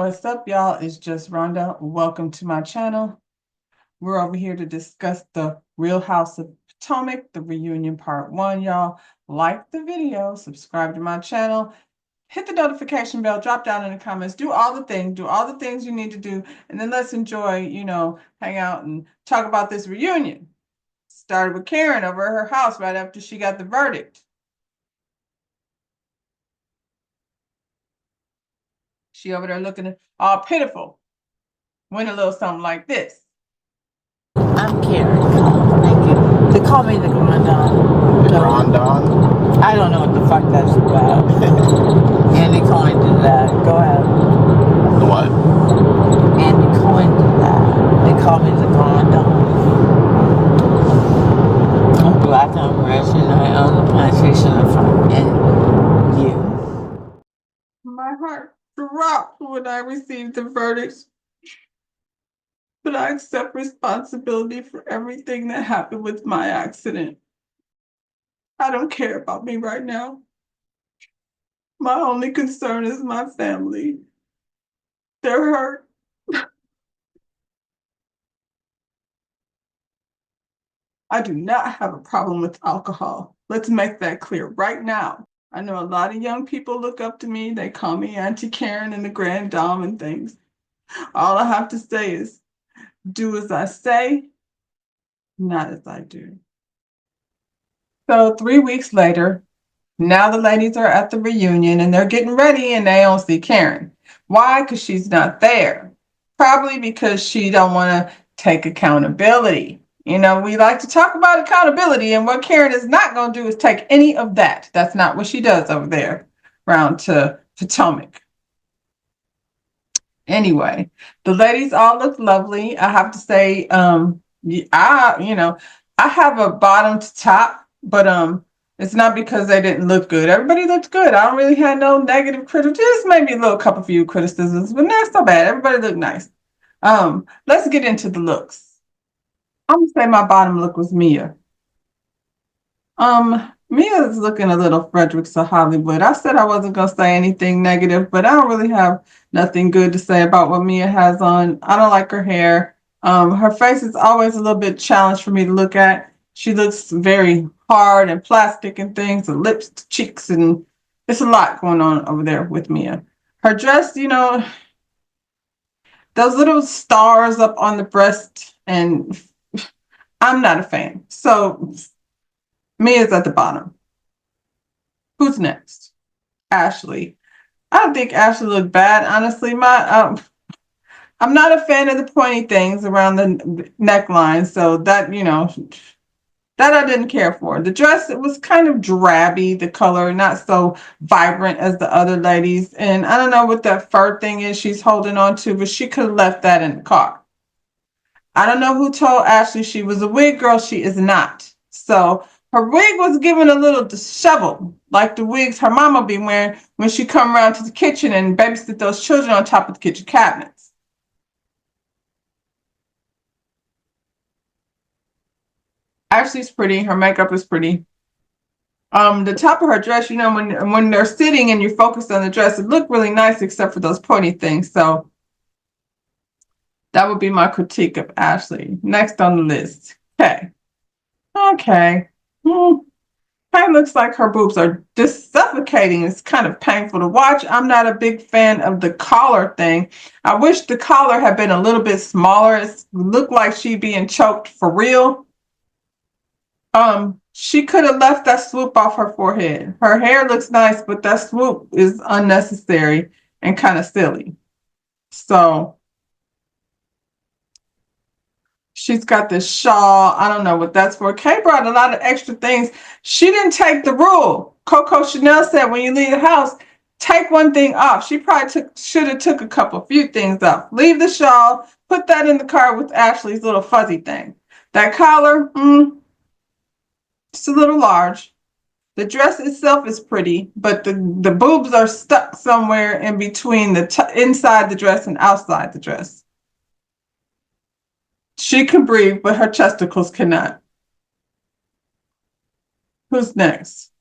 What's up, y'all? It's just Rhonda. Welcome to my channel. We're over here to discuss the Real House of Potomac, the reunion part one, y'all. Like the video, subscribe to my channel, hit the notification bell, drop down in the comments, do all the things you need to do, and then let's enjoy, hang out and talk about this reunion. Started with Karen over at her house right after she got the verdict. She over there looking all pitiful. Went a little something like this. I'm Karen. Thank you. They call me the Grandon. The Grandon? I don't know what the fuck that's about. Andy Cohen did that. Go ahead. The what? Andy Cohen did that. They call me the Grandon. I'm black and I'm rich and I own the plantation in front. And you? My heart dropped when I received the verdicts, but I accept responsibility for everything that happened with my accident. I don't care about me right now. My only concern is my family. They're hurt. I do not have a problem with alcohol. Let's make that clear right now. I know a lot of young people look up to me. They call me Auntie Karen and the Grand Dame and things. All I have to say is do as I say, not as I do. So 3 weeks later, now the ladies are at the reunion and they're getting ready and they don't see Karen. Why? Because she's not there. Probably because she don't want to take accountability. We like to talk about accountability, and what Karen is not going to do is take any of that. That's not what she does over there around to Potomac. Anyway, the ladies all look lovely. I have to say, I have a bottom to top, but it's not because they didn't look good. Everybody looked good. I don't really have no negative criticism. Just maybe a little couple few criticisms, but not so bad. Everybody looked nice. Let's get into the looks. I'm gonna say my bottom look was Mia. Mia's looking a little Fredericks of Hollywood. I said I wasn't gonna say anything negative, but I don't really have nothing good to say about what Mia has on. I don't like her hair. Her face is always a little bit challenged for me to look at. She looks very hard and plastic and things, the lips, the cheeks, and it's a lot going on over there with Mia. Her dress, those little stars up on the breast, and I'm not a fan. So Mia's at the bottom. Who's next? Ashley. I don't think Ashley looked bad, honestly. I'm not a fan of the pointy things around the neckline, so that I didn't care for. The dress, it was kind of drabby, the color, not so vibrant as the other ladies. And I don't know what that fur thing is she's holding on to, but she could have left that in the car. I don't know who told Ashley she was a wig girl. She is not. So her wig was given a little disheveled, like the wigs her mama be wearing when she come around to the kitchen and babysit those children on top of the kitchen cabinets. Ashley's pretty. Her makeup is pretty. The top of her dress, when they're sitting and you're focused on the dress, it looked really nice except for those pointy things. So that would be my critique of Ashley. Next on the list. Okay. Okay. Kind of looks like her boobs are just suffocating. It's kind of painful to watch. I'm not a big fan of the collar thing. I wish the collar had been a little bit smaller. It looked like she'd being choked for real. She could have left that swoop off her forehead. Her hair looks nice, but that swoop is unnecessary and kind of silly. So she's got this shawl. I don't know what that's for. Kay brought a lot of extra things. She didn't take the rule. Coco Chanel said when you leave the house, take one thing off. She probably should have took a few things off. Leave the shawl. Put that in the car with Ashley's little fuzzy thing. That collar, it's a little large. The dress itself is pretty, but the boobs are stuck somewhere in between inside the dress and outside the dress. She can breathe, but her testicles cannot. Who's next?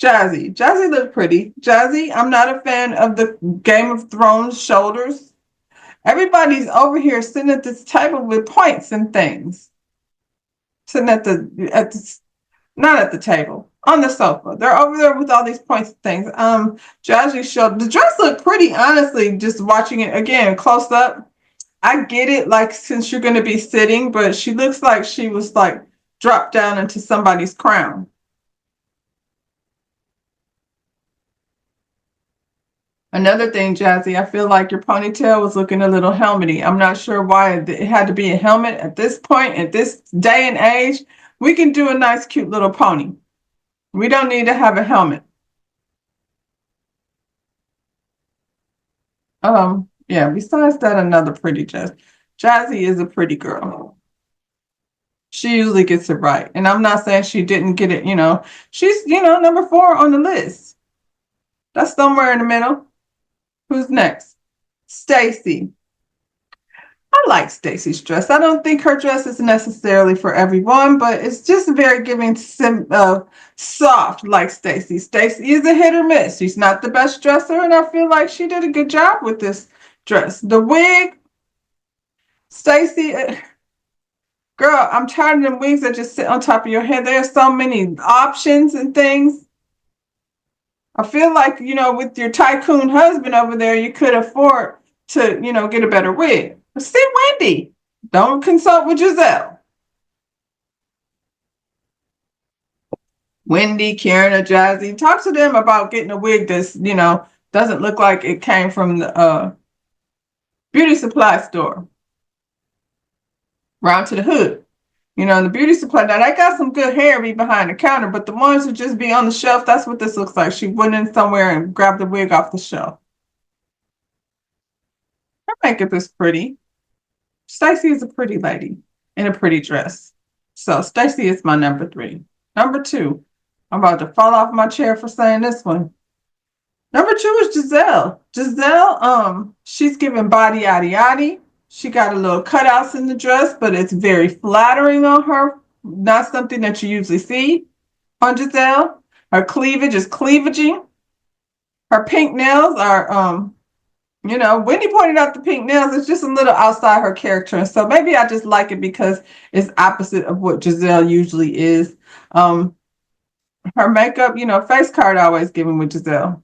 Jazzy. Jazzy looked pretty. Jazzy, I'm not a fan of the Game of Thrones shoulders. Everybody's over here sitting at this table with points and things. Sitting at the not at the table, on the sofa. They're over there with all these points and things. Jazzy showed the dress looked pretty, honestly, just watching it again close up. I get it, like since you're gonna be sitting, but she looks like she was like dropped down into somebody's crown. Another thing, Jazzy, I feel like your ponytail was looking a little helmety. I'm not sure why it had to be a helmet at this point, at this day and age. We can do a nice, cute little pony. We don't need to have a helmet. Yeah, besides that, another pretty Jazzy. Jazzy is a pretty girl. She usually gets it right. And I'm not saying she didn't get it, She's, number 4 on the list. That's somewhere in the middle. Who's next? Stacy. I like Stacy's dress. I don't think her dress is necessarily for everyone, but it's just very giving soft like Stacy. Stacy is a hit or miss. She's not the best dresser, and I feel like she did a good job with this dress. The wig, Stacy, girl, I'm tired of them wigs that just sit on top of your head. There are so many options and things. I feel like, with your tycoon husband over there, you could afford to, get a better wig. See Wendy. Don't consult with Giselle. Wendy, Karen, or Jazzy. Talk to them about getting a wig that's, doesn't look like it came from the beauty supply store. Round to the hood. The beauty supply, now they got some good hair be behind the counter, but the ones who just be on the shelf, that's what this looks like. She went in somewhere and grabbed the wig off the shelf. Her makeup is pretty. Stacy is a pretty lady in a pretty dress. So Stacy is my number 3. Number 2, I'm about to fall off my chair for saying this one. Number 2 is Giselle. Giselle, she's giving body yaddy yaddy. She got a little cutouts in the dress, but it's very flattering on her. Not something that you usually see on Giselle. Her cleavage is cleavaging. Her pink nails are, Wendy pointed out the pink nails. It's just a little outside her character. And so maybe I just like it because it's opposite of what Giselle usually is. Her makeup, face card always given with Giselle.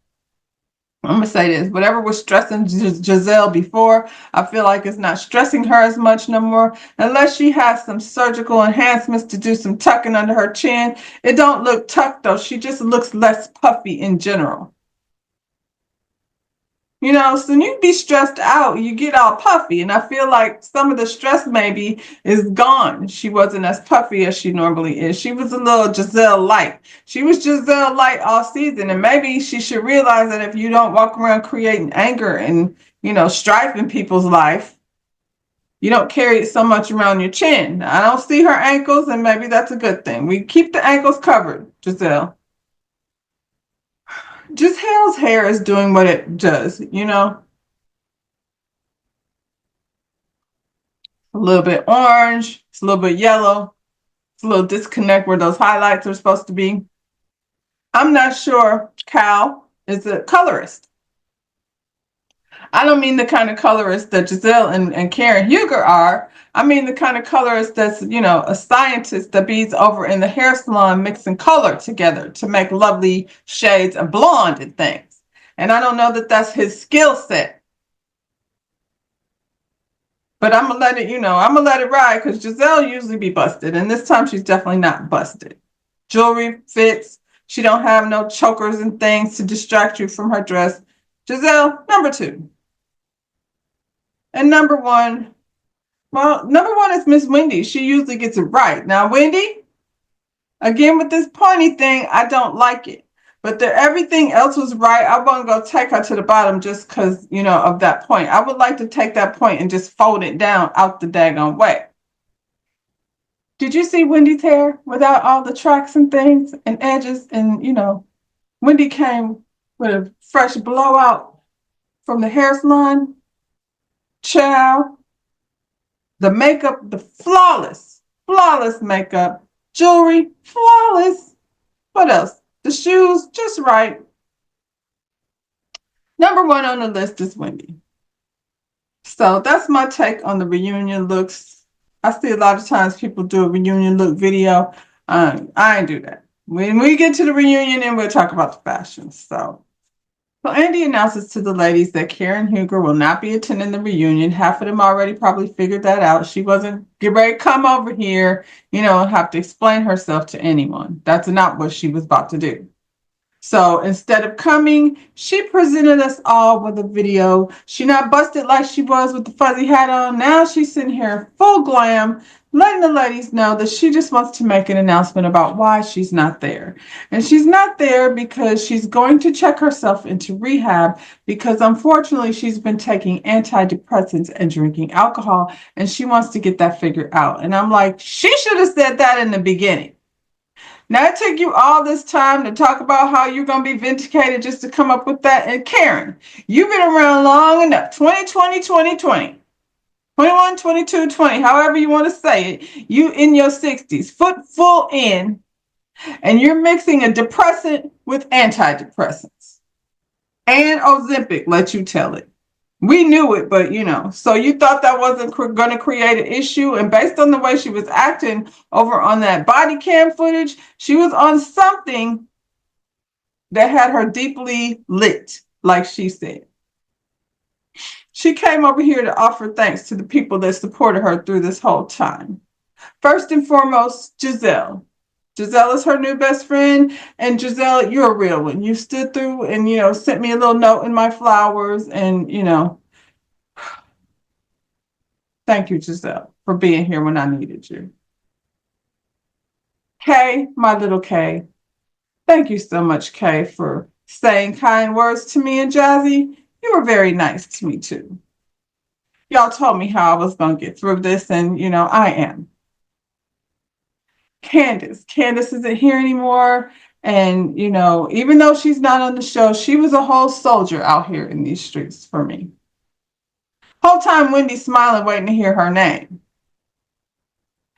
I'm going to say this. Whatever was stressing Giselle before, I feel like it's not stressing her as much no more. Unless she has some surgical enhancements to do some tucking under her chin. It don't look tucked, though. She just looks less puffy in general. So when you be stressed out, you get all puffy. And I feel like some of the stress maybe is gone. She wasn't as puffy as she normally is. She was a little Giselle light. She was Giselle light all season. And maybe she should realize that if you don't walk around creating anger and, strife in people's life, you don't carry it so much around your chin. I don't see her ankles, and maybe that's a good thing. We keep the ankles covered, Giselle. Giselle's hair is doing what it does, A little bit orange, it's a little bit yellow, it's a little disconnect where those highlights are supposed to be. I'm not sure Cal is a colorist. I don't mean the kind of colorist that Giselle and Karen Huger are. I mean the kind of colorist that's, a scientist that be's over in the hair salon mixing color together to make lovely shades of blonde and things. And I don't know that that's his skill set. But I'm going to let it, I'm going to let it ride because Giselle usually be busted. And this time she's definitely not busted. Jewelry fits. She don't have no chokers and things to distract you from her dress. Giselle, number 2. And number 1, number 1 is Miss Wendy. She usually gets it right. Now, Wendy, again with this pony thing, I don't like it. But everything else was right. I want to go take her to the bottom just because, of that point. I would like to take that point and just fold it down out the daggone way. Did you see Wendy's hair without all the tracks and things and edges? And, Wendy came with a fresh blowout from the hair salon. Child, the makeup, the flawless makeup, jewelry, flawless. What else? The shoes, just right. Number one on the list is Wendy. So that's my take on the reunion looks. I see a lot of times people do a reunion look video. I ain't do that. When we get to the reunion, and we'll talk about the fashion. So Andy announces to the ladies that Karen Huger will not be attending the reunion. Half of them already probably figured that out. She wasn't get ready to come over here, and have to explain herself to anyone. That's not what she was about to do. So instead of coming, she presented us all with a video. She not busted like she was with the fuzzy hat on. Now she's sitting here full glam, letting the ladies know that she just wants to make an announcement about why she's not there. And she's not there because she's going to check herself into rehab because unfortunately she's been taking antidepressants and drinking alcohol and she wants to get that figured out. And I'm like, she should have said that in the beginning. Now, it took you all this time to talk about how you're going to be vindicated just to come up with that. And Karen, you've been around long enough. 2020, 2020, 21, 22, 20, however you want to say it. You in your 60s, foot full in, and you're mixing a depressant with antidepressants. And Ozempic, let you tell it. We knew it, but so you thought that wasn't going to create an issue. And based on the way she was acting over on that body cam footage, she was on something that had her deeply lit, like she said. She came over here to offer thanks to the people that supported her through this whole time. First and foremost, Giselle. Giselle is her new best friend. And Giselle, you're a real one. You stood through and, sent me a little note in my flowers and, thank you, Giselle, for being here when I needed you. Kay, my little Kay. Thank you so much, Kay, for saying kind words to me and Jazzy. You were very nice to me, too. Y'all told me how I was going to get through this, and, I am. Candace. Candace isn't here anymore. And, even though she's not on the show, she was a whole soldier out here in these streets for me. Whole time Wendy's smiling, waiting to hear her name.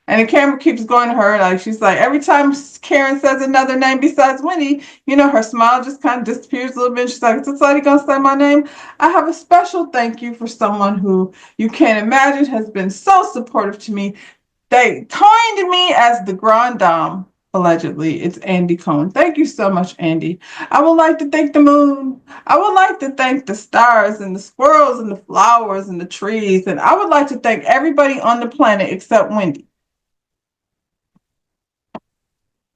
And the camera keeps going to her, like she's like, every time Karen says another name besides Wendy, her smile just kind of disappears a little bit. She's like, is this lady gonna say my name? I have a special thank you for someone who you can't imagine has been so supportive to me. They coined me as the Grand Dame, allegedly. It's Andy Cohen. Thank you so much, Andy. I would like to thank the moon. I would like to thank the stars and the squirrels and the flowers and the trees. And I would like to thank everybody on the planet except Wendy.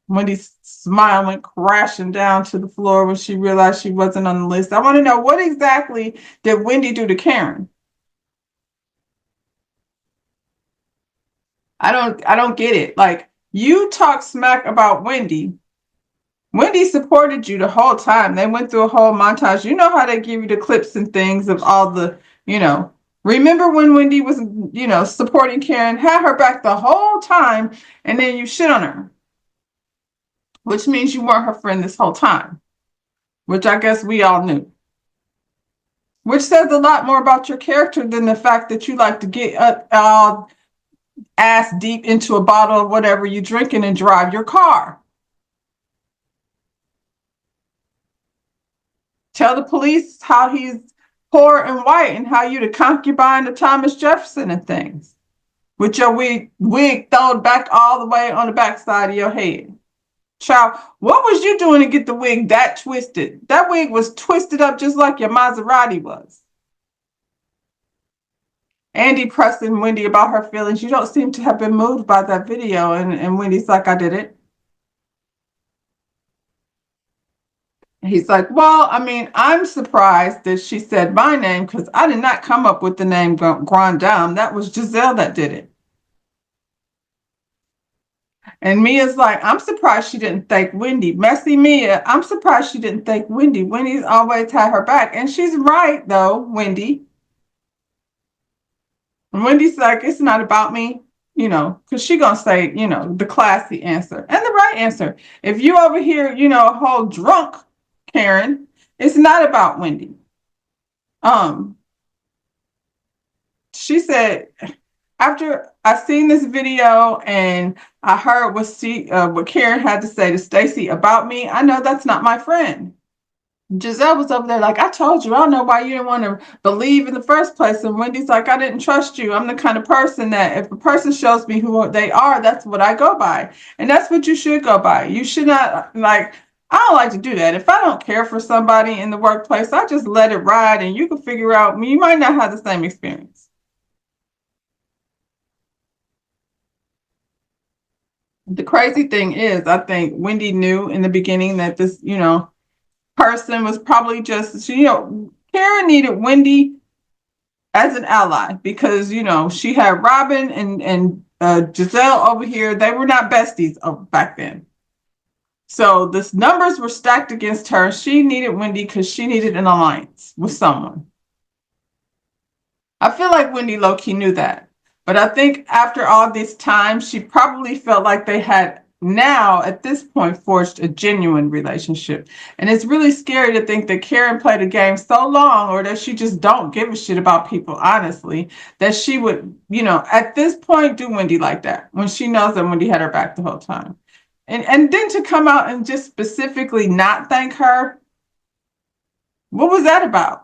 Wendy's smile went crashing down to the floor when she realized she wasn't on the list. I want to know, what exactly did Wendy do to Karen? I don't get it. Like, you talk smack about Wendy. Wendy supported you the whole time. They went through a whole montage. You know how they give you the clips and things of all the, remember when Wendy was, supporting Karen, had her back the whole time, and then you shit on her. Which means you weren't her friend this whole time, which I guess we all knew. Which says a lot more about your character than the fact that you like to get all ass deep into a bottle of whatever you're drinking and drive your car. Tell the police how he's poor and white and how you the concubine of Thomas Jefferson and things. With your wig thrown back all the way on the backside of your head. Child, what was you doing to get the wig that twisted? That wig was twisted up just like your Maserati was. Andy pressing Wendy about her feelings. You don't seem to have been moved by that video. And Wendy's like, I did it. He's like, well, I mean, I'm surprised that she said my name because I did not come up with the name Grand Dame. That was Giselle that did it. And Mia's like, I'm surprised she didn't thank Wendy. Messy Mia, I'm surprised she didn't thank Wendy. Wendy's always had her back. And she's right, though, Wendy. And Wendy's like, it's not about me, because she's going to say, the classy answer and the right answer. If you over here, a whole drunk, Karen, it's not about Wendy. She said, after I seen this video and I heard what Karen had to say to Stacey about me. I know that's not my friend. Giselle was over there like, I told you, I don't know why you didn't want to believe in the first place. And Wendy's like, I didn't trust you. I'm the kind of person that if a person shows me who they are, that's what I go by. And that's what you should go by. You should not, like, I don't like to do that. If I don't care for somebody in the workplace, I just let it ride and you can figure out, you might not have the same experience. The crazy thing is, I think Wendy knew in the beginning that this, person was probably just, Karen needed Wendy as an ally because, she had Robin and Giselle over here. They were not besties back then. So the numbers were stacked against her. She needed Wendy because she needed an alliance with someone. I feel like Wendy low-key knew that. But I think after all this time, she probably felt like they had now, at this point, forged a genuine relationship. And it's really scary to think that Karen played a game so long, or that she just don't give a shit about people, honestly, that she would, at this point, do Wendy like that when she knows that Wendy had her back the whole time. And then to come out and just specifically not thank her, what was that about?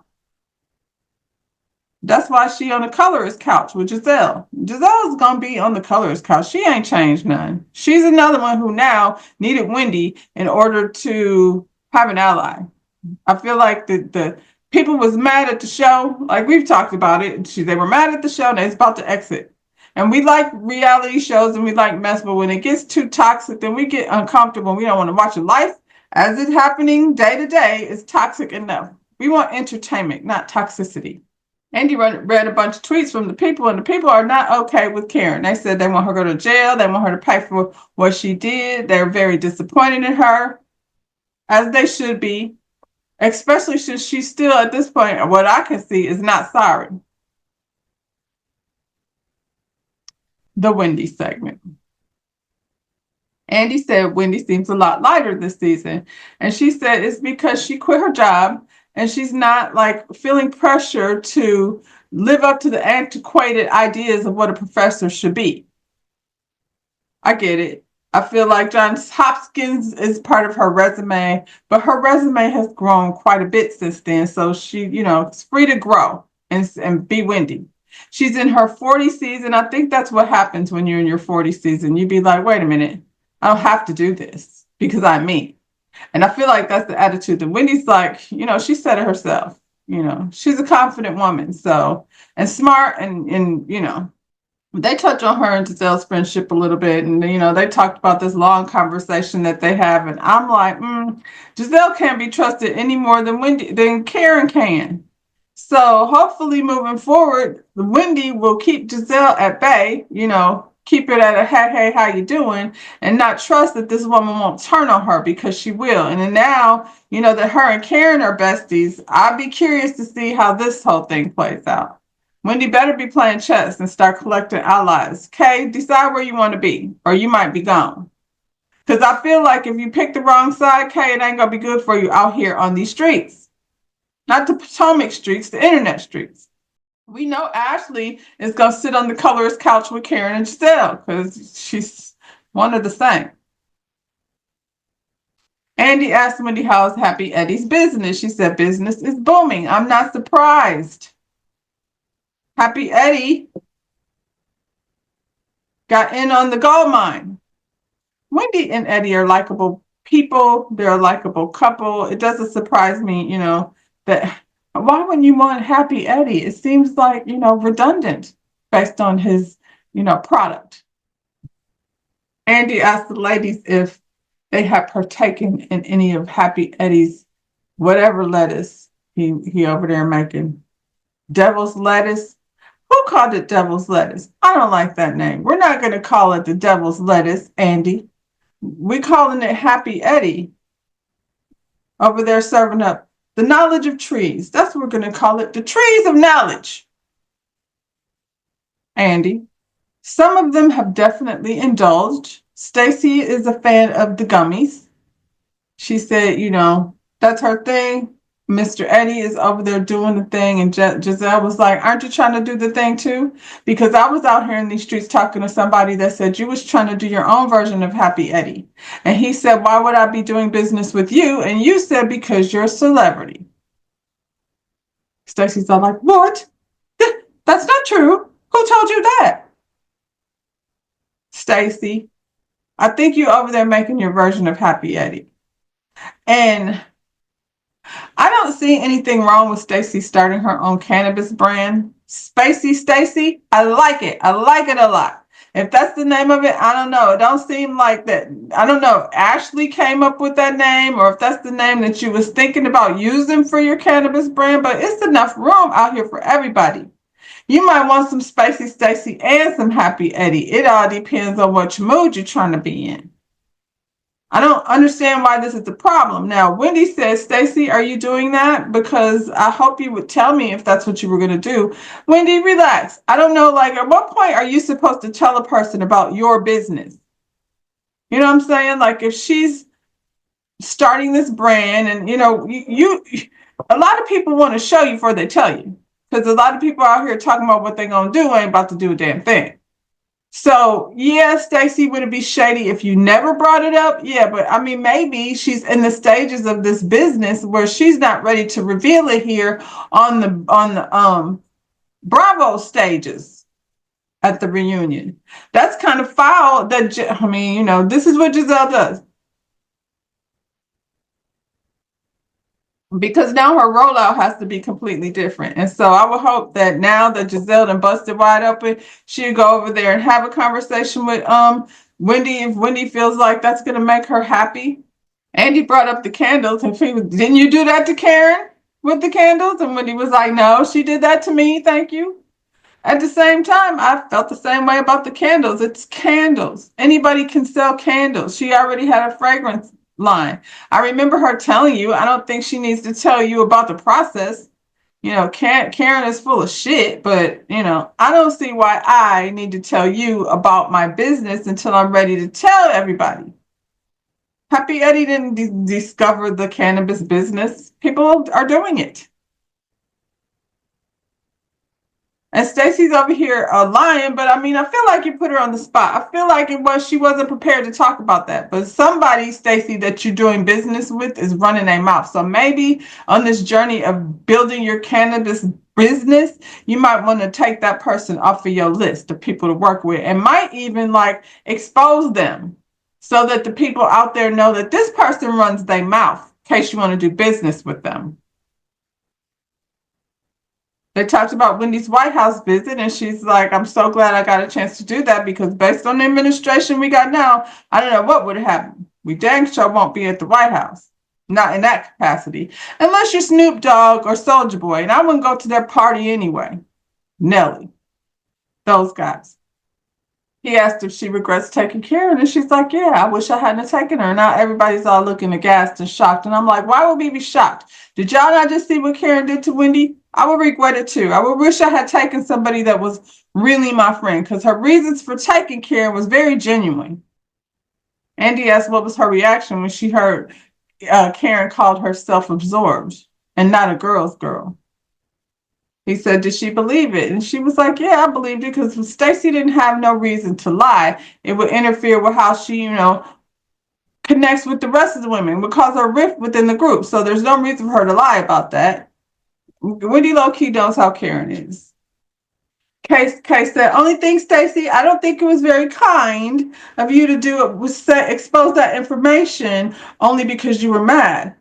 That's why she on the colorist couch with Giselle. Giselle's gonna be on the colorist couch. She ain't changed none. She's another one who now needed Wendy in order to have an ally. I feel like the people was mad at the show. Like we've talked about it. They were mad at the show and they're about to exit. And we like reality shows and we like mess, but when it gets too toxic, then we get uncomfortable. We don't want to watch it. Life as it's happening day to day is toxic enough. We want entertainment, not toxicity. Andy read a bunch of tweets from the people, and the people are not okay with Karen. They said they want her to go to jail. They want her to pay for what she did. They're very disappointed in her, as they should be, especially since she's still, at this point, what I can see, is not sorry. The Wendy segment. Andy said Wendy seems a lot lighter this season. And she said it's because she quit her job and she's not like feeling pressure to live up to the antiquated ideas of what a professor should be. I get it. I feel like Johns Hopkins is part of her resume, but her resume has grown quite a bit since then. So she, it's free to grow and be Wendy. She's in her 40th season. I think that's what happens when you're in your 40th season. You'd be like, wait a minute, I don't have to do this because I'm me. And I feel like that's the attitude that Wendy's like, she said it herself. She's a confident woman. So, and smart and they touch on her and Giselle's friendship a little bit. And, they talked about this long conversation that they have. And I'm like, Giselle can't be trusted any more than Karen can. So hopefully moving forward, Wendy will keep Giselle at bay, keep it at a hey, how you doing? And not trust that this woman won't turn on her because she will. And then now, that her and Karen are besties, I'd be curious to see how this whole thing plays out. Wendy better be playing chess and start collecting allies. Kay, decide where you want to be, or you might be gone. Because I feel like if you pick the wrong side, Kay, it ain't going to be good for you out here on these streets. Not the Potomac streets, the internet streets. We know Ashley is going to sit on the colorist couch with Karen and Giselle because she's one of the same. Andy asked Wendy how's Happy Eddie's business. She said business is booming. I'm not surprised. Happy Eddie got in on the gold mine. Wendy and Eddie are likable people. They're a likable couple. It doesn't surprise me, that why wouldn't you want Happy Eddie? It seems like, redundant based on his, product. Andy asked the ladies if they had partaken in any of Happy Eddie's whatever lettuce he over there making. Devil's lettuce. Who called it devil's lettuce? I don't like that name. We're not going to call it the devil's lettuce, Andy. We're calling it Happy Eddie. Over there serving up the knowledge of trees. That's what we're going to call it. The trees of knowledge. Andy. Some of them have definitely indulged. Stacey is a fan of the gummies. She said, that's her thing. Mr. Eddie is over there doing the thing, and Giselle was like, "Aren't you trying to do the thing too?" Because I was out here in these streets talking to somebody that said you was trying to do your own version of Happy Eddie, and he said, "Why would I be doing business with you?" And you said, "Because you're a celebrity." Stacey's all like, "What? That's not true. Who told you that?" Stacey, I think you over there making your version of Happy Eddie, and I don't see anything wrong with Stacey starting her own cannabis brand. Spacey Stacey, I like it. I like it a lot. If that's the name of it, I don't know. It don't seem like that. I don't know if Ashley came up with that name or if that's the name that you was thinking about using for your cannabis brand, but it's enough room out here for everybody. You might want some Spacey Stacey and some Happy Eddie. It all depends on what mood you're trying to be in. I don't understand why this is a problem. Now, Wendy says, "Stacey, are you doing that? Because I hope you would tell me if that's what you were going to do." Wendy, relax. I don't know, like, at what point are you supposed to tell a person about your business? You know what I'm saying? Like, if she's starting this brand and, a lot of people want to show you before they tell you. Because a lot of people out here talking about what they're going to do ain't about to do a damn thing. So, yeah, Stacey, would it be shady if you never brought it up? Yeah, but I mean, maybe she's in the stages of this business where she's not ready to reveal it here on the Bravo stages at the reunion. That's kind of foul. This is what Giselle does. Because now her rollout has to be completely different. And so I would hope that now that Giselle done busted wide open, she'll go over there and have a conversation with Wendy if Wendy feels like that's gonna make her happy. Andy brought up the candles and didn't you do that to Karen with the candles? And Wendy was like, "No, she did that to me, thank you." At the same time, I felt the same way about the candles. It's candles. Anybody can sell candles. She already had a fragrance line. I remember her telling you, I don't think she needs to tell you about the process. Karen is full of shit, but, I don't see why I need to tell you about my business until I'm ready to tell everybody. Happy Eddie didn't discover the cannabis business. People are doing it. And Stacey's over here lying, but I mean, I feel like you put her on the spot. I feel like she wasn't prepared to talk about that. But somebody, Stacey, that you're doing business with is running their mouth. So maybe on this journey of building your cannabis business, you might want to take that person off of your list of people to work with and might even expose them so that the people out there know that this person runs their mouth in case you want to do business with them. They talked about Wendy's White House visit, and she's like, "I'm so glad I got a chance to do that because based on the administration we got now, I don't know what would happen. We dang sure won't be at the White House. Not in that capacity. Unless you're Snoop Dogg or Soulja Boy, and I wouldn't go to their party anyway." Nelly. Those guys. He asked if she regrets taking Karen, and she's like, "Yeah, I wish I hadn't taken her." Now everybody's all looking aghast and shocked, and I'm like, why would we be shocked? Did y'all not just see what Karen did to Wendy? I would regret it too. I would wish I had taken somebody that was really my friend because her reasons for taking Karen was very genuine. Andy asked what was her reaction when she heard Karen called herself absorbed and not a girl's girl. He said, "Did she believe it?" And she was like, "Yeah, I believed it because Stacey didn't have no reason to lie. It would interfere with how she, connects with the rest of the women. It would cause a rift within the group. So there's no reason for her to lie about that." Wendy low-key knows how Karen is. Kay said, "Only thing, Stacey, I don't think it was very kind of you to do it was expose that information only because you were mad."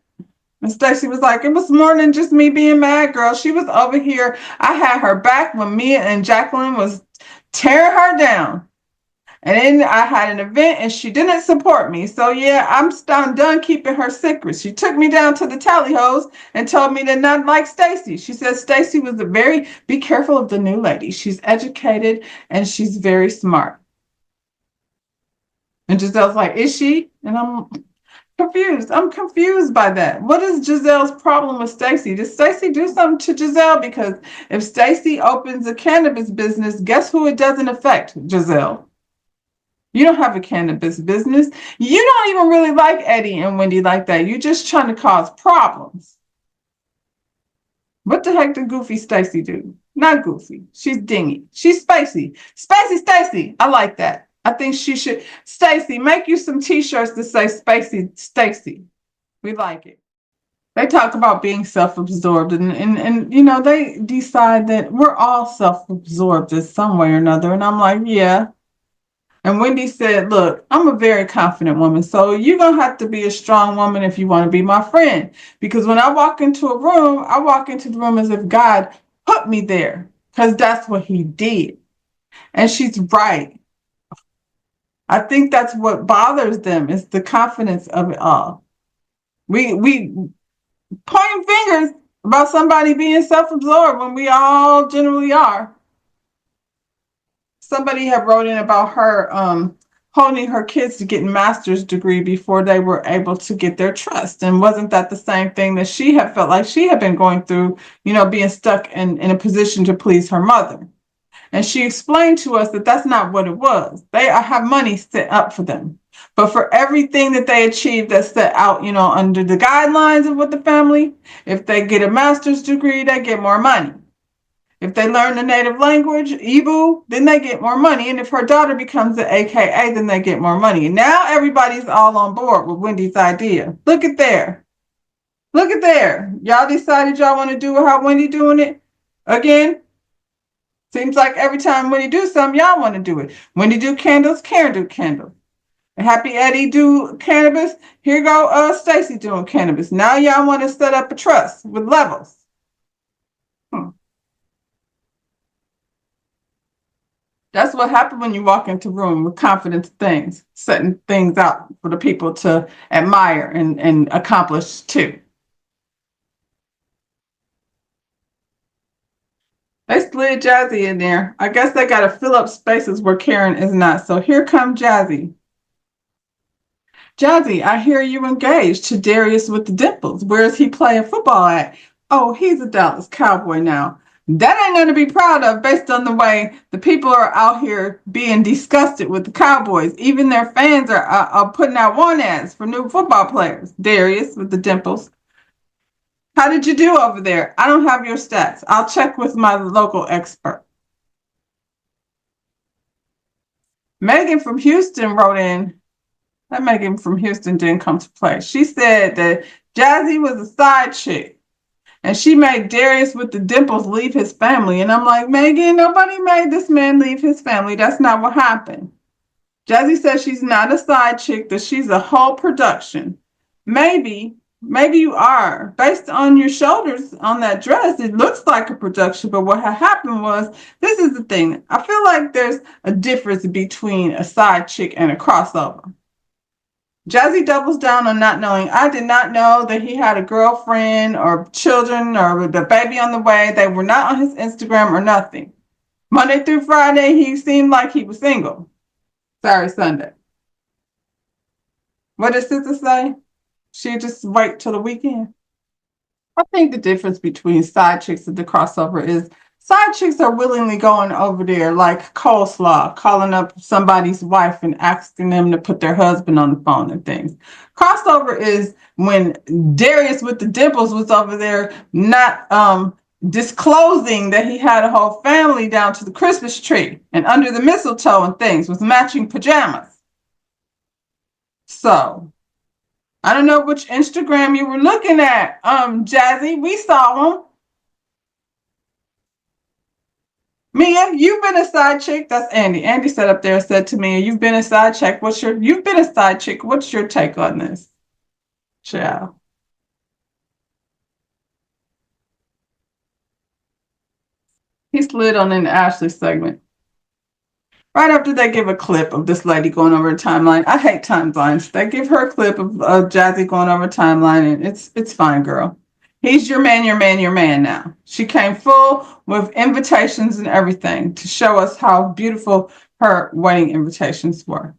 And Stacey was like, "It was more than just me being mad, girl. She was over here. I had her back when Mia and Jacqueline was tearing her down. And then I had an event and she didn't support me. So yeah, I'm done keeping her secrets. She took me down to the tally hose and told me to not like Stacey. She said Stacey was be careful of the new lady. She's educated and she's very smart." And Giselle's like, "Is she?" And I'm confused. I'm confused by that. What is Giselle's problem with Stacey? Did Stacey do something to Giselle? Because if Stacey opens a cannabis business, guess who it doesn't affect? Giselle. You don't have a cannabis business. You don't even really like Eddie and Wendy like that. You're just trying to cause problems. What the heck did Goofy Stacy do? Not Goofy. She's dingy. She's Spacey. Spacey Stacy. I like that. I think she should. Stacy, make you some t-shirts that say Spacey Stacy. We like it. They talk about being self-absorbed and they decide that we're all self-absorbed in some way or another. And I'm like, yeah. And Wendy said, look, I'm a very confident woman. So you're going to have to be a strong woman if you want to be my friend. Because when I walk into a room, I walk into the room as if God put me there. Because that's what he did. And she's right. I think that's what bothers them is the confidence of it all. We pointing fingers about somebody being self-absorbed when we all generally are. Somebody had wrote in about her holding her kids to get a master's degree before they were able to get their trust. And wasn't that the same thing that she had felt like she had been going through, being stuck in a position to please her mother? And she explained to us that that's not what it was. They have money set up for them. But for everything that they achieve that's set out, under the guidelines of what the family, if they get a master's degree, they get more money. If they learn the native language, Igbo, then they get more money. And if her daughter becomes an AKA, then they get more money. And now everybody's all on board with Wendy's idea. Look at there. Look at there. Y'all decided y'all want to do how Wendy doing it again. Seems like every time Wendy do something, y'all want to do it. Wendy do candles, Karen do candles. Happy Eddie do cannabis. Here go Stacy doing cannabis. Now y'all want to set up a trust with levels. That's what happened when you walk into a room with confident things, setting things out for the people to admire and accomplish too. They slid Jazzy in there. I guess they got to fill up spaces where Karen is not. So here comes Jazzy. Jazzy, I hear you engaged to Darius with the dimples. Where is he playing football at? Oh, he's a Dallas Cowboy now. That ain't going to be proud of based on the way the people are out here being disgusted with the Cowboys. Even their fans are putting out want ads for new football players. Darius with the dimples. How did you do over there? I don't have your stats. I'll check with my local expert. Megan from Houston wrote in. That Megan from Houston didn't come to play. She said that Jazzy was a side chick. And she made Darius with the dimples leave his family. And I'm like, Megan, nobody made this man leave his family. That's not what happened. Jazzy says she's not a side chick, that she's a whole production. Maybe you are. Based on your shoulders on that dress, it looks like a production. But what had happened was, this is the thing. I feel like there's a difference between a side chick and a crossover. Jazzy doubles down on not knowing. I did not know that he had a girlfriend or children or the baby on the way. They were not on his Instagram or nothing. Monday through Friday, he seemed like he was single. Saturday, Sunday. What did Sister say? She just wait till the weekend. I think the difference between side chicks and the crossover is side chicks are willingly going over there like coleslaw, calling up somebody's wife and asking them to put their husband on the phone and things. Crossover is when Darius with the dimples was over there not disclosing that he had a whole family down to the Christmas tree and under the mistletoe and things with matching pajamas. So I don't know which Instagram you were looking at, Jazzy. We saw them. Mia, you've been a side chick. That's Andy. Andy sat up there and said to me, you've been a side chick. You've been a side chick. What's your take on this? Ciao. He slid on in the Ashley segment. Right after they give a clip of this lady going over a timeline. I hate timelines. They give her a clip of Jazzy going over a timeline, and it's fine, girl. He's your man now. She came full with invitations and everything to show us how beautiful her wedding invitations were.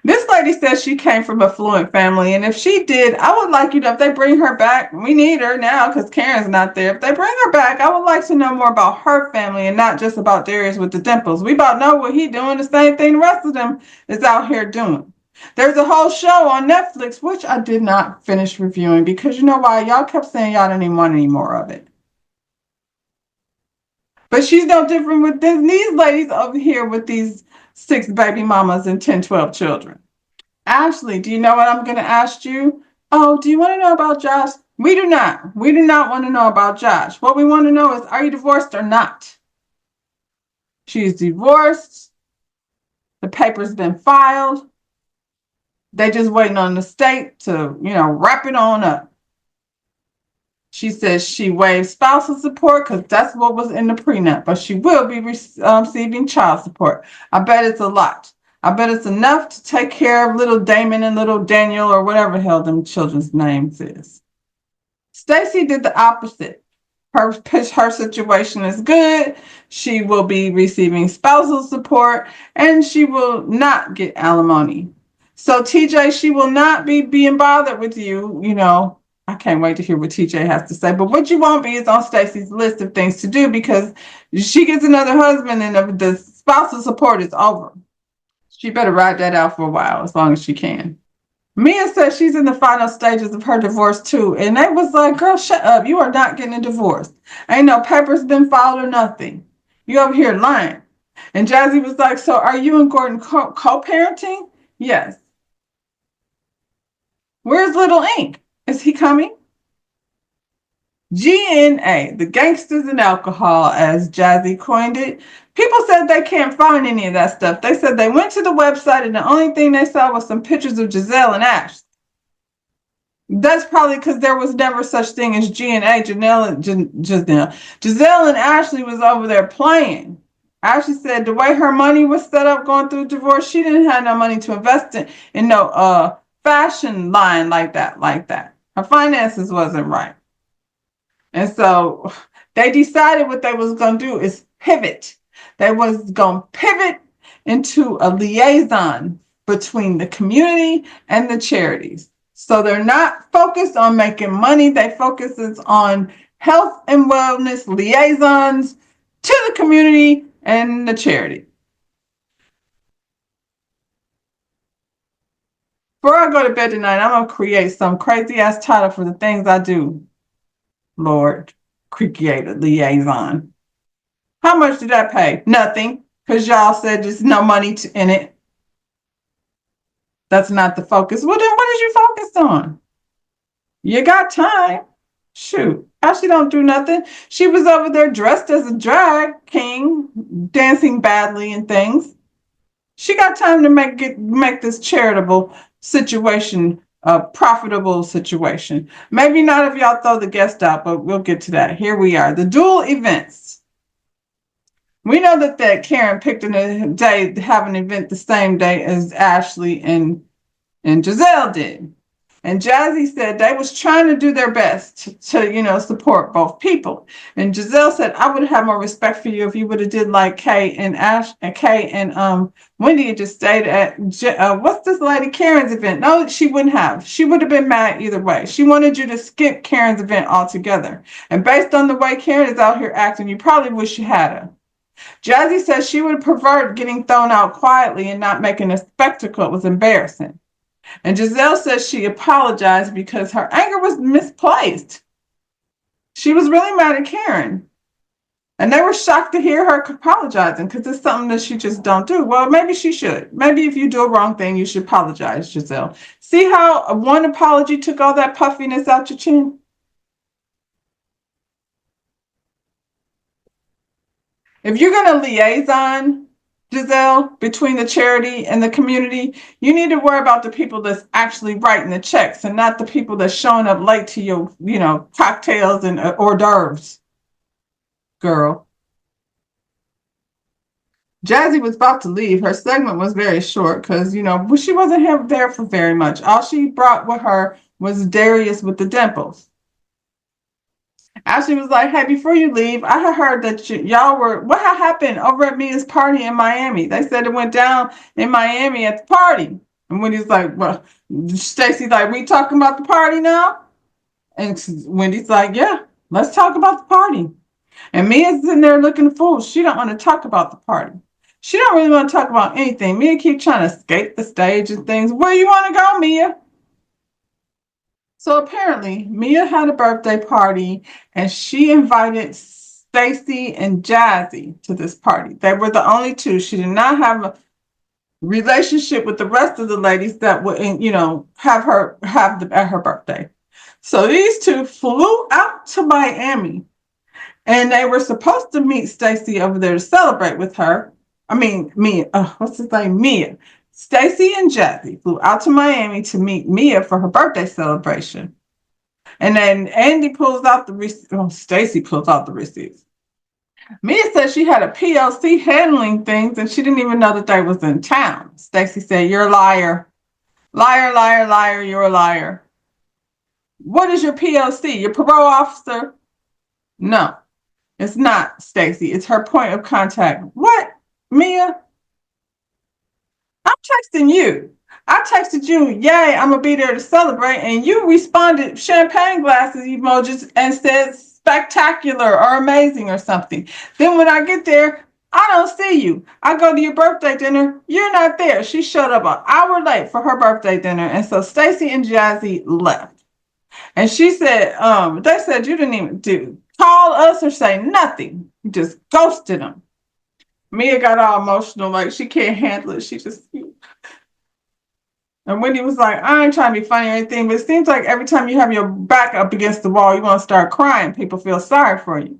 This lady says she came from a fluent family, and if she did, I would like if they bring her back, we need her now because Karen's not there. If they bring her back, I would like to know more about her family and not just about Darius with the dimples. We about know what he doing, the same thing the rest of them is out here doing. There's a whole show on Netflix, which I did not finish reviewing because you know why? Y'all kept saying y'all didn't even want any more of it. But she's no different with these ladies over here with these 6 baby mamas and 10, 12 children. Ashley, do you know what I'm going to ask you? Oh, do you want to know about Josh? We do not. We do not want to know about Josh. What we want to know is, are you divorced or not? She's divorced. The paper's been filed. They just waiting on the state to, wrap it on up. She says she waives spousal support because that's what was in the prenup, but she will be receiving child support. I bet it's a lot. I bet it's enough to take care of little Damon and little Daniel or whatever the hell them children's names is. Stacy did the opposite. Her situation is good. She will be receiving spousal support and she will not get alimony. So TJ, she will not be being bothered with you, I can't wait to hear what TJ has to say. But what you won't be is on Stacy's list of things to do because she gets another husband and the spousal support is over. She better ride that out for a while, as long as she can. Mia says she's in the final stages of her divorce too. And they was like, girl, shut up. You are not getting a divorce. Ain't no papers been filed or nothing. You over here lying. And Jazzy was like, so are you and Gordon co-parenting? Yes. Where's Little Ink? Is he coming? GNA, the gangsters and alcohol, as Jazzy coined it. People said they can't find any of that stuff. They said they went to the website and the only thing they saw was some pictures of Giselle and Ash. That's probably because there was never such thing as GNA. Giselle and Ashley was over there playing. Ashley said the way her money was set up going through divorce, she didn't have no money to invest in no fashion line like that. Her finances wasn't right. And so they decided what they was going to do is pivot. They was going to pivot into a liaison between the community and the charities. So they're not focused on making money. They focus on health and wellness liaisons to the community and the charity. Before I go to bed tonight, I'm going to create some crazy ass title for the things I do. Lord, create a liaison. How much did I pay? Nothing, because y'all said there's no money in it. That's not the focus. Well, then what is you focused on? You got time. Shoot, Ashley don't do nothing. She was over there dressed as a drag king, dancing badly and things. She got time to make this charitable situation a profitable situation. Maybe not if y'all throw the guest out, but we'll get to that. Here we are. The dual events. We know that Karen picked a day to have an event the same day as Ashley and Giselle did. And Jazzy said they was trying to do their best to support both people. And Giselle said, I would have more respect for you if you would have did like Kay and Wendy had just stayed at what's this lady Karen's event. No, she wouldn't have. She would have been mad either way. She wanted you to skip Karen's event altogether. And based on the way Karen is out here acting, you probably wish you had her. Jazzy says she would prefer getting thrown out quietly and not making a spectacle. It was embarrassing. And Giselle says she apologized because her anger was misplaced. She was really mad at Karen. And they were shocked to hear her apologizing because it's something that she just don't do. Well, maybe she should. Maybe if you do a wrong thing, you should apologize, Giselle. See how one apology took all that puffiness out your chin? If you're going to liaison, Giselle, between the charity and the community, you need to worry about the people that's actually writing the checks and not the people that's showing up late to your, cocktails and hors d'oeuvres. Girl. Jazzy was about to leave. Her segment was very short because, she wasn't there for very much. All she brought with her was Darius with the dimples. Ashley was like, hey, before you leave, I had heard that y'all what had happened over at Mia's party in Miami? They said it went down in Miami at the party. And Wendy's like, well, Stacy's like, we talking about the party now? And Wendy's like, yeah, let's talk about the party. And Mia's in there looking fool. She don't want to talk about the party. She don't really want to talk about anything. Mia keep trying to escape the stage and things. Where you want to go, Mia? So apparently, Mia had a birthday party and she invited Stacy and Jazzy to this party. They were the only two. She did not have a relationship with the rest of the ladies that would, have her at her birthday. So these two flew out to Miami and they were supposed to meet Stacy over there to celebrate with her. I mean, Mia. What's his name? Mia. Stacy and Jazzy flew out to Miami to meet Mia for her birthday celebration. And then Andy pulls out the receipts. Oh, Stacy pulls out the receipts. Mia said she had a PLC handling things and she didn't even know that they was in town. Stacy said, "You're a liar. Liar, liar, liar, you're a liar." "What is your PLC? Your parole officer?" "No, it's not, Stacy. It's her point of contact." "What, Mia?" "I'm texting you. I texted you, yay, I'm going to be there to celebrate. And you responded champagne glasses emojis and said spectacular or amazing or something. Then when I get there, I don't see you. I go to your birthday dinner. You're not there." She showed up an hour late for her birthday dinner. And so Stacy and Jazzy left. And she said, they said you didn't even call us or say nothing. You just ghosted them. Mia got all emotional, like she can't handle it. She just, and Wendy was like, "I ain't trying to be funny or anything, but it seems like every time you have your back up against the wall, you want to start crying. People feel sorry for you."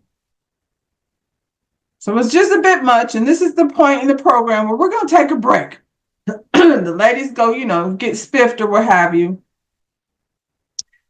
So it's just a bit much. And this is the point in the program where we're going to take a break. The ladies go, get spiffed or what have you.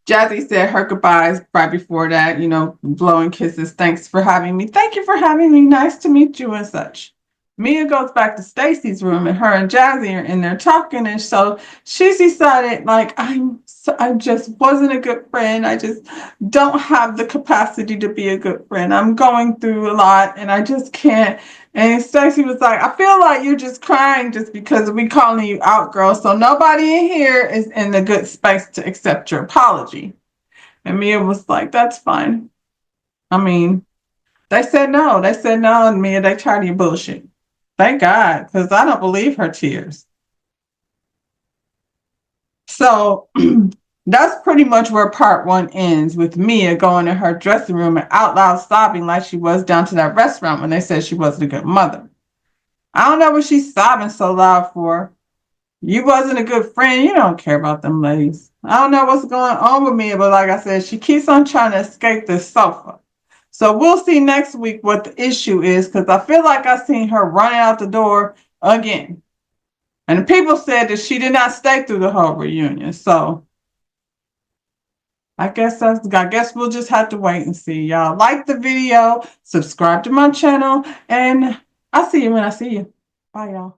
Jazzy said her goodbyes right before that, blowing kisses. "Thanks for having me. Thank you for having me. Nice to meet you," and such. Mia goes back to Stacy's room and her and Jazzy are in there talking. And so she's decided, like, I just wasn't a good friend. I just don't have the capacity to be a good friend. I'm going through a lot and I just can't. And Stacy was like, "I feel like you're just crying just because we calling you out, girl. So nobody in here is in the good space to accept your apology." And Mia was like, "That's fine. I mean, they said no. They said no, and Mia, they tired of your bullshit." Thank God, because I don't believe her tears. So that's pretty much where part one ends, with Mia going in her dressing room and out loud sobbing like she was down to that restaurant when they said she wasn't a good mother. I don't know what she's sobbing so loud for. You wasn't a good friend. You don't care about them ladies. I don't know what's going on with Mia, but like I said, she keeps on trying to escape this sofa. So we'll see next week what the issue is, because I feel like I seen her running out the door again. And the people said that she did not stay through the whole reunion. So I guess we'll just have to wait and see. Y'all like the video, subscribe to my channel, and I'll see you when I see you. Bye, y'all.